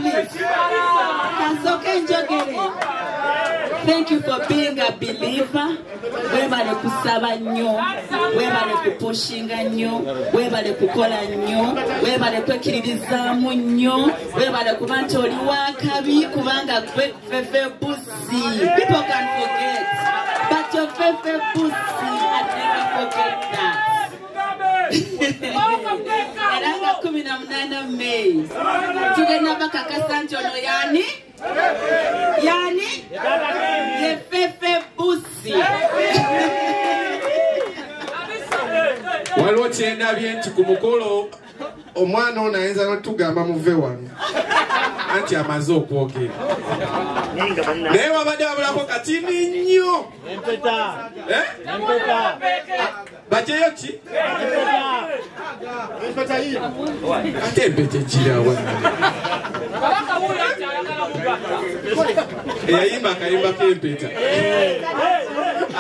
please. Thank you for being a believer. Webale kusaba nnyo, webale kupushinga nnyo, webale kukola nnyo, webale kwekiririzaamu nnyo, webale kuba nti oli wakabi kubanga Feffe Bussi. People can forget, but your Feffe Bussi, I never forget that. Eranga 18 May. Tugenda bakakasa nti ono yani? Ye Feffe Bussi. Waliwo kyendabye nti ku mukolo omwana ono ayinza n'otugamba muve wano anti amaze okwogera naye wabadde wabulako katini nnyo bajeyo ki ate empeta ekirawa eyayimba akayimba k'empeta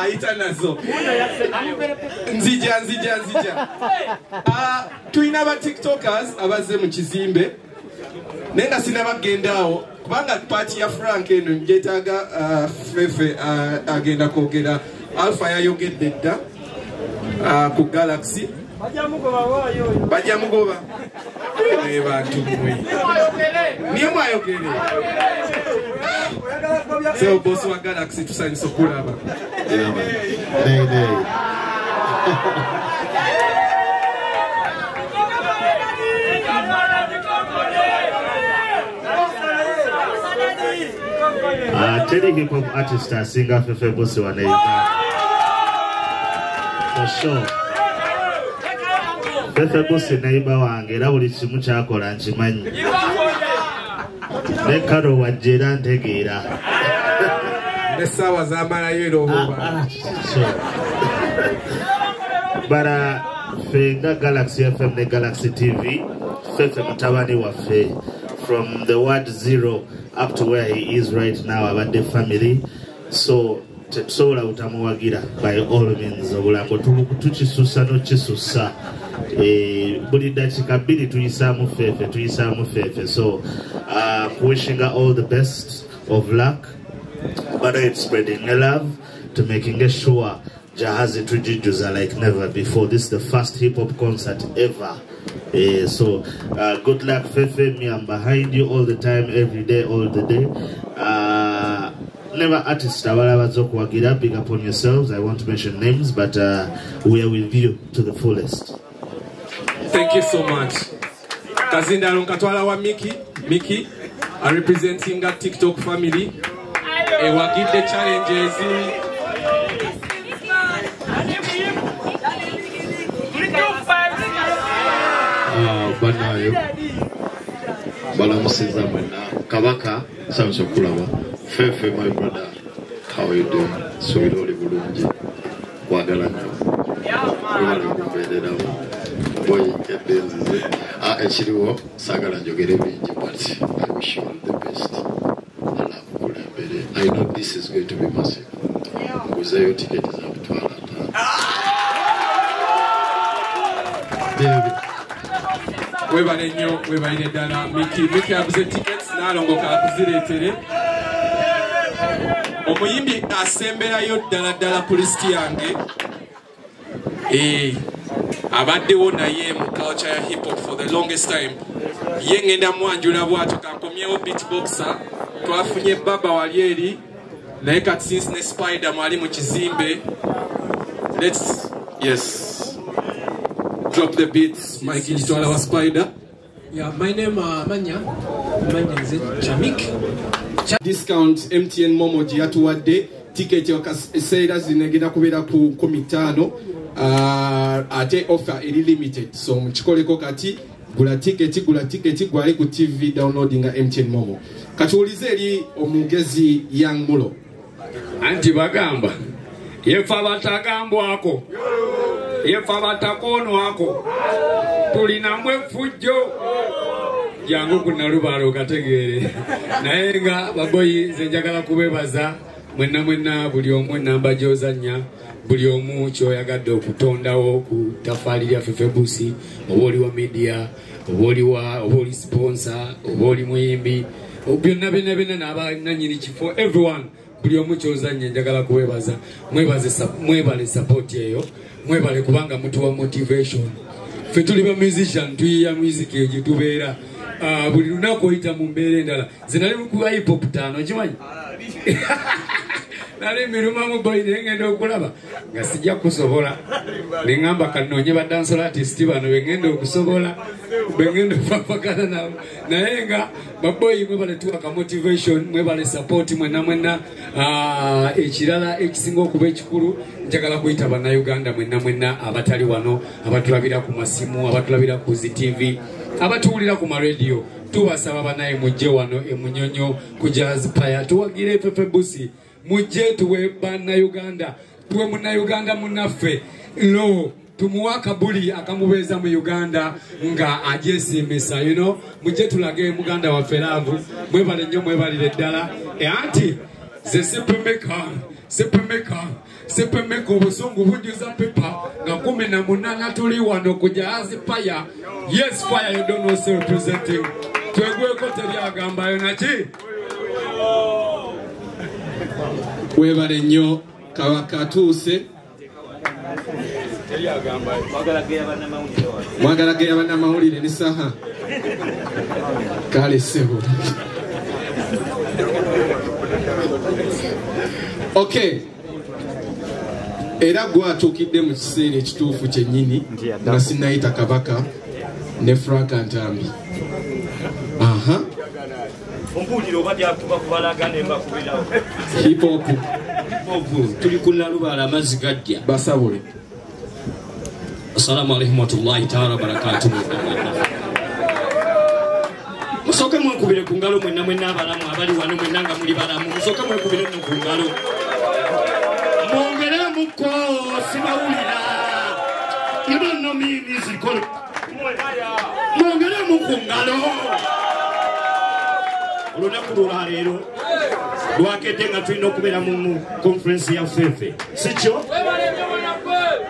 ayita nazo nzija tulina aba tiktokers abazze mu kizimbe naye nga sinabagendaawo kubanga paati ya Frank eno njetaaga Feffe agenda kwogera Alpha yayogedde dda ku Galaxy bajja mugoba naye bantu mmwe niye mwayogere so bosi wa Galaxy tusanyusa okulaba Teddy hip hop artist singer Feffe Bussi Ne for sure. Feffe Bussi Ne wange era buli kimu kyakola nkimanyi ne karol wajjera ntegeera n'essaawa z'amalayo era obuba bara fenga Galaxy FM ne Galaxy TV Feffe mutabani waffe from the word zero up to where he is right now abadde family so tetusobola utamuwagira by all means obulango tukisusa n'okisusa buli dakiika 2 tuyisaamu Feffe so wishing her all the best of luck but it's spreading love to making sure Jahazi tujijuza like never before. This is the first hip-hop concert ever. So good luck Feffe, me I'm behind you all the time, every day, all the day. Never artists big up on yourselves. I won't mention names, but we are with you to the fullest. Thank you so much. Kazinda Lunkatwala wa Miki are representing a TikTok family. We give the challenges. Banayo balamusiza mwena kabaka samso kulaba Feffe my brother, how you doing? So we don't bulungi bagalana wali kubeera boy kedenze ekiriwo sagala njogere bingi but I wish you all the best. I know this is going to be massive. Kuzayo ticket za kutwala webale nnyo webalire ddala Miki aguze tickets n'alongoka akuzireetere omuyimbi asemberayo ddala pulisti yange abaddewo naye mu culture ya hip hop for the longest time ye ngenda mwanjula bwatyo kankomyewo beatboxer twafunye baba wali eri naye kati since ne Spider mwali mu kizimbe yes drop the beats, Mikey Jitwala wa Spider. Yeah, my name Manya is Chamik. Discount MTN Momo Jiatuwade. Ticket yoka seira zinegenda kubera ku 15 ate offer eri limited. So mchikoleko kati gula ticket gwali ku TV downloading MTN Momo. Katuulize eri omugezi Young Mulo. Anti bagamba yefa batagambwako yefa batakonwako tulina mwefujjo jangu kuna lubalo kategere naye nga baboyi zenjagala kubebaza mwenna buli omu namba gy'ozannya buli omu ky'oyagadde okutondawo ku ttafaali lya Feffe Bussi, oba oli wa media, oba oli sponsor, oba oli muyimbi, byonna n'abannannyini kifo, everyone buli omu ky'ozannya njagala kuwebaza. Mwebale support eyo, mwebale kubanga mutuwa motivation. Ffe tuli ba musician tuyiya music egyo tubeera buli lunaku oyita mu mbeera endala. Nze nali ku hip hop 5 kimanyi nali mirumamu boy naye ngenda okulaba nga sijja kusobola ne ngamba kanoonye ba dancehall artist bano bengenda okusobola bengenda okupapagana nabo naye nga baboyi mwebale tuwa ka motivation, mwebale support mwenna ekirala ekisinga okuba ekikulu njagala kuyita bannayuganda mwenna abatali wano, abatulabira ku masimu, abatulabira ku TV, abatuwulira ku maradio, tubasaba banaye mujje wano e Munyonyo ku Jazz Paya tuwagire Feffe Bussi, mujje tuwe bannayuganda, tuwe munnayuganda munnaffe lo tumuwa kabuli akamubeeza mu Uganda nga ajesimisa, you know, mujje tulage muganda waffe laavu. Mwebale nnyo, mwebalire ddala anti ze sepemeka obusungu bujjuza pepa nga 18 tuli wano ku Jazz Paya. Yes, fire you don't know say representing twegweko teryagambayo naki webale nnyo kabaka atuuse mwagala geya bannamawulire ne saha kale sebo. Okay, era gwatuukidde mu kiseera ekituufu kyennyini nga sinnayita kabaka ne Frank Ntambi. Hip hop tuli kulla lubaala amazzi gajja basabule. Assalamu alaikum warahmatullahi ta'ala wabarakatuh. Musoke mwekubire ku ngalo mwenna abalamu abali wano mwenna nga muli balamu, musoke mwekubire ku ngalo mwongere muko sibawulira. You don't know me music. Mwongere muku ngalo olunaku lwa leero lwakedde nga tulina okubeera mu conference ya Feffe, sikyo?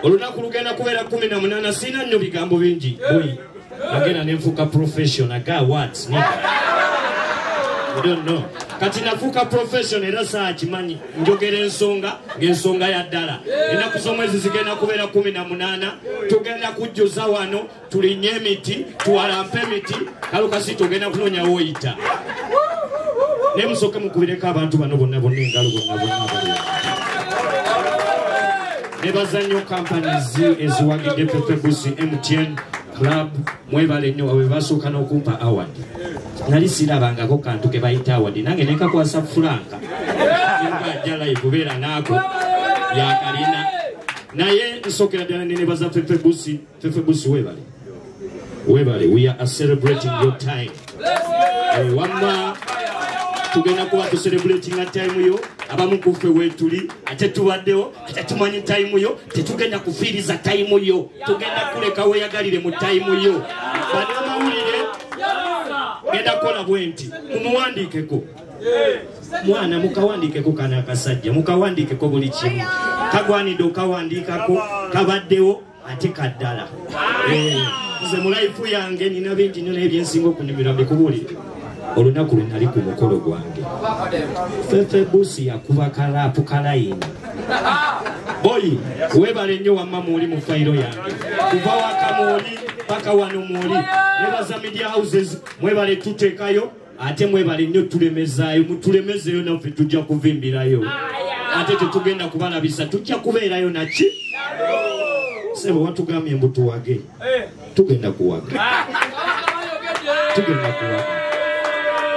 Olunaku lugenda kubeera 18. Sina nnyo bigambo bingi boy, agenda nenfuuka professional ga what you don't know. Kati nafuuka professional era saa kimanyi njogera ng'ensonga ya ddala. Ennaku z'omwezi zigenda kubeera 18. Tugenda kujjuza wano tulinye emiti, tuwalampe emiti, kalukasi tugenda kunoonya woyita. Ne musooke mukubireko abantu bano bonna engalo bonna. Ne bazannyo companies eziwagidde Feffe Bussi, MTN Club, mwebale nnyo abo basooka n'okumpa award. Nali sirabangako kantu ke bayita award, nange nekakwasa Franka ajja live kubeera naako yakalina naye nsookera ddala ne nebaza Feffe Bussi webale. We are celebrating your time. Wamma tugenda kuba tucelebrating a time yo abamu kuffe wetuli ate tubaddewo ate tumanyi time yo tetugenda kufiiriza time yo, tugenda kuleka weyagalire mu time yo. Bannamawulire genda kukola bwenti mumuwandiikeko mwana, mukawandiikeko kana akasajja, mukawandiikeko buli kimu kagwanidde okawandiikako kabaddewo ate kaddala. Nze mu life yange nina bingi nnyo n'ebyensinga okunyumirwa mbikubuulire. Olunaku lwe nali ku mukolo gwange Feffe Bussi yakuba kalaapu kalayini. Boy, webale nnyo wamma muuli mu fayiro yange kuva waka muuli paka wano muuli. Nebaza media houses mwebale tuteekayo, ate mwebale nnyo tulemezaayo, mutulemezeeyo naffe tujja kuvimbirayo. Ate tetugenda kubalabisa, tujja kubeerayo naki sebo watugambye mbu tuwage, tugenda kuwaga.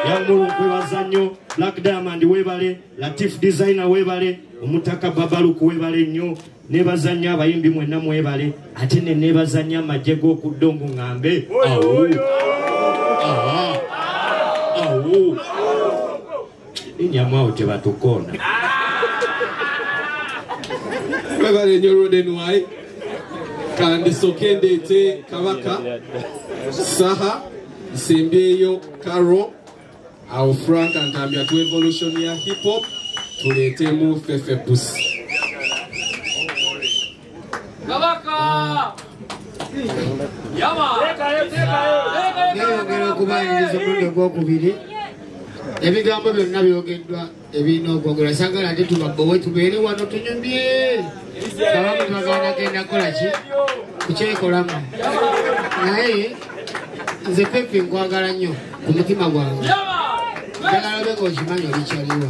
Yamulu kwebaza nnyo Black Diamond webale, Latif Designer webale, Omutaka Babaluku webale nnyo, nebaza nnyo abayimbi mwenna mwebale, ate ne nebaza nnyo amagye g'okuddongo ngambe inyamwawo tebatukoona. Webale nnyo Rodenwai kandi sokendeete kabaka saha nsembyeyo karol awo Frank Ntambi atu evolution ya hip hop tuleetemu Feffe Bussi. Nayongera okubayiriza omulundi ogwokubiri ebigambo byonna byogeddwa ebirina okwogerwa sagala ate tubaggowe tubeere wano tunyumye kabamu twagala genda kukola ki kukyekolamu naye nze Feffe nkwagala nnyo ku mutima gwange njagala bega okimanyi olikyaliwa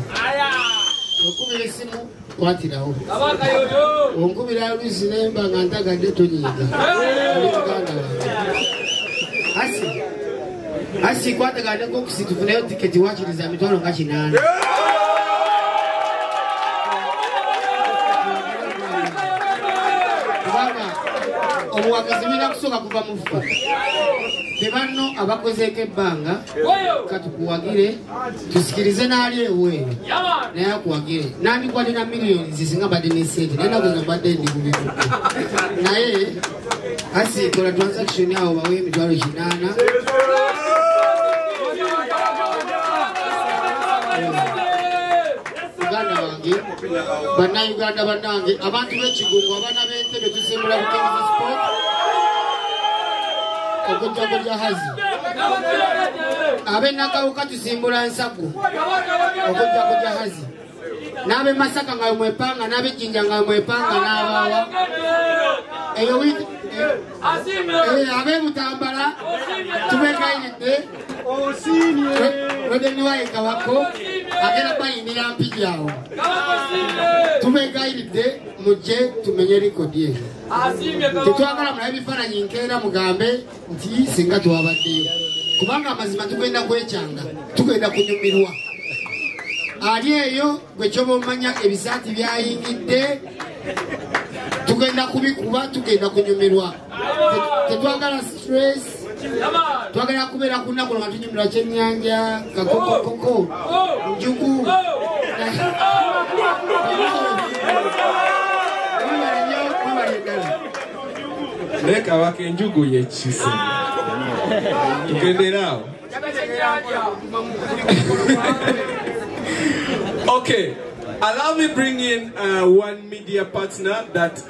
okubira essimu kwatirawo onkubira oluusi nemba nga ntagadde tonyiiga oli muganda wange asi kwatagandeko okusi tufuneyo tiketi wakiriza mitwalo nga 8 kubanga obuwagizi bina kusooka kuva mu ffe tebanno abakozeeko ebbanga katukuwagire tusikirize n'ali eweeru naye akuwagire nandikwatira miliyoni zisinga mbadde nesente naye nakweza mbadde ndi kubikutte naye asi kola transaction awo bawe emitwalo 8 Uganda wange bannayuganda bannange abantu b'ekigungo abaana b'entebe tusimbula bukenzi sport okujja jahazi ab'enakawuka tusimbula nsago okujja jahazi n'ab'e Masaka nga mwepanga n'ab'ejjinja nga mwepanga n'abaawa eyo wiki ab'e Butambala tubegayiridde Rodeniwaye Kabako agenda bayinira mpijaawo tubegayiridde mujje tumenye likodi eyo tetwagala mulabe ebifaananyi nkeera mugambe nti singa twabaddeyo kubanga amazima tugenda kwekyanga tugenda kunyumirwa ali eyo gwe kyoba omanya ebisaati byayingidde tugenda kubikuba tugenda kunyumirwa tetwagala stress twagala kubeera ku nnaku nga tunyumirwa kyennyanja kakokokoko njugu naye kabaka enjugu yekise tugenderaawo. Okay, allow me bring in one media partner that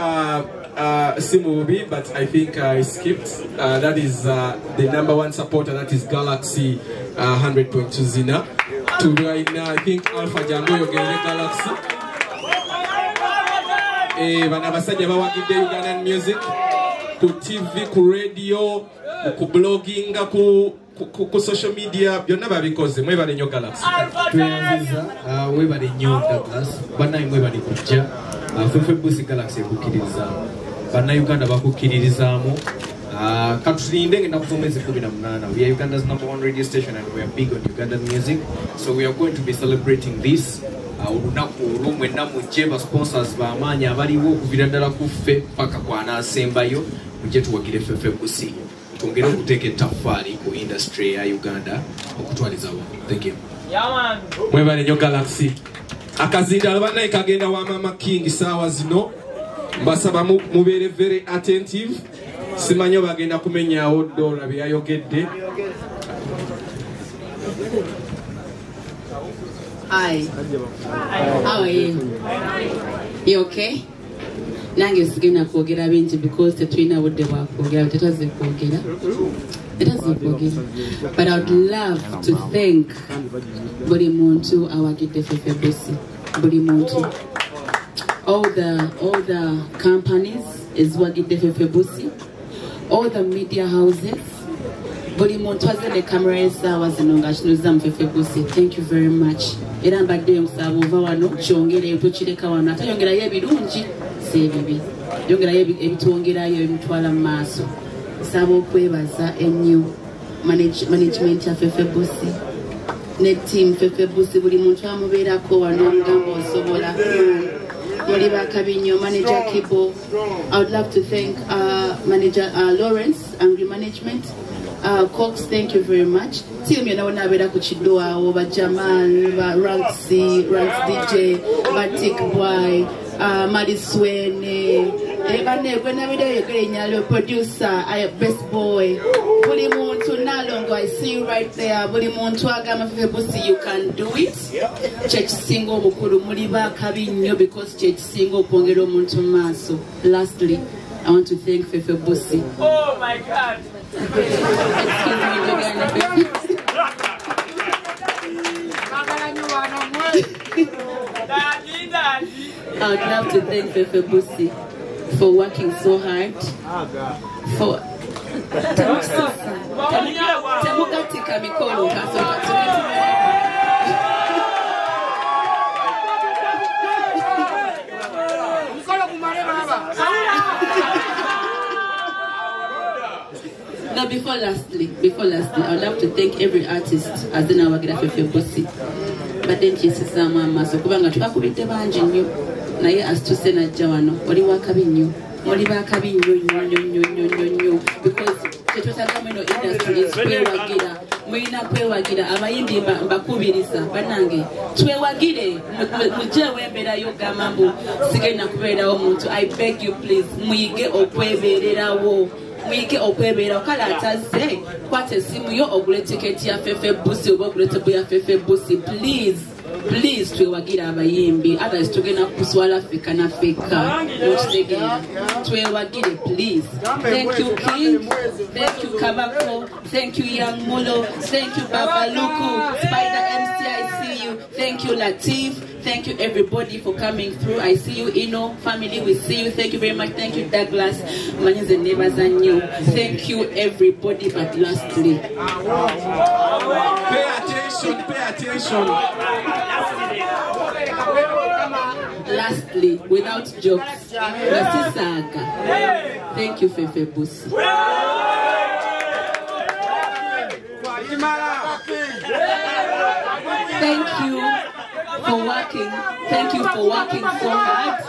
Simubi, but I think I skipped. That is the #1 supporter, that is Galaxy 100.2 Zina. To right now, I think Alpha Jango Yogene Galaxy. Banabasajja bawagidde Ugandan music ku TV, ku radio, ku blogging, ku social media, byonna babikoze. Mwebale nnyo Galaxy. Tuyanziza webale nnyo Douglas bannaye mwebale kujja Feffe Bussi Galaxy ekukkiririza bannayuganda bakukkiririzaamu katulinde ngenda kuva omwezi 18. We are Uganda's #1 radio station and we are big on Ugandan music, so we are going to be celebrating this olunaku olwo mwenna mujje ba sponsors b'amaanyi abaliwo okuvira ddala ku ffe paka kwanaasembayo mujje tuwagire Feffe Bussi twongere okuteeka ettaffaali ku industry ya Uganda okutwaliza wamu. Thank you. Mwebale nnyo Galaxy. Akazinda bannaye kagenda wa Mama King saawa zino, mbasaba mubeere very attentive. Simanyo bagenda kumenyaawo dola byayogedde. Hi. How are you? You okay? Nange sigenda kwogera bingi because tetulina budde bwa kwogera, tetwaze kwogera. But I would love to thank buli muntu awagidde Feffe Bussi. Buli muntu. All the companies is wagidde Feffe Bussi. All the media houses. Buli muntu azadde camera esaawa zino ng'akinuuza mu Feffe Bussi. Thank you very much. Era mbadde omusaba ova wano kyongere tukireka wano ate yongerayo ebirungi si ebibi. Yongerayo ebitwongerayo ebitwala mu maaso. Nsaba okwebaza ennyo management ya Feffe Bussi ne team Feffe Bussi, buli muntu amubeerako wano omugamba osobola. Muli Bakabinyo, manager Kibo. I would love to thank manager Lawrence, Angry Management. Cox, thank you very much. Team you know nabera ku Chidoa, over Jamal, Ranks DJ, Batik Boy, Madiswene, Producer, best boy. Buli muntu nalongo, I see you right there. Buli muntu agama Feffe Bussi, you can do it. Church singo mukuru muliba kabinyo because church singo pongero muntu maso. Lastly, I want to thank Feffe Bussi. Oh my God! I would love to thank Feffe Bussi for working so hard. For temukatika mikolo Now, before lastly, I would love to thank every artist as in our Feffe Bussi. But then she says, "Mama, so kubanga twakubite banji nnyo naye asituse najja wano oli wakabi nnyo oli bakabi nnyo because tetwetagamu eno industry twewagira mulina kwewagira abayimbi mbakubiriza bannange twewagire mujjeewo embeerayo gamba mbu sigenda kubeerawo omuntu. I beg you please muyige okwebeererawo kale ataze kwata essimu yo ogule tiketi ya Feffe Bussi oba ogule tebo ya Feffe Bussi please twewagira abayimbi others tugenda kuswala feka na feka twewagire please. Thank you King, thank you Kabako, thank you Young Mulo, thank you Babaluku, Spider MC, I see you, thank you Latif, thank you everybody for coming through. I see you Ino family, we see you, thank you very much. Thank you Douglas, Manyanze neighbors and you, thank you everybody. But lastly, pay attention. Lastly, without jokes, Rasisaga, thank you Feffe Bussi. Thank you for working so hard.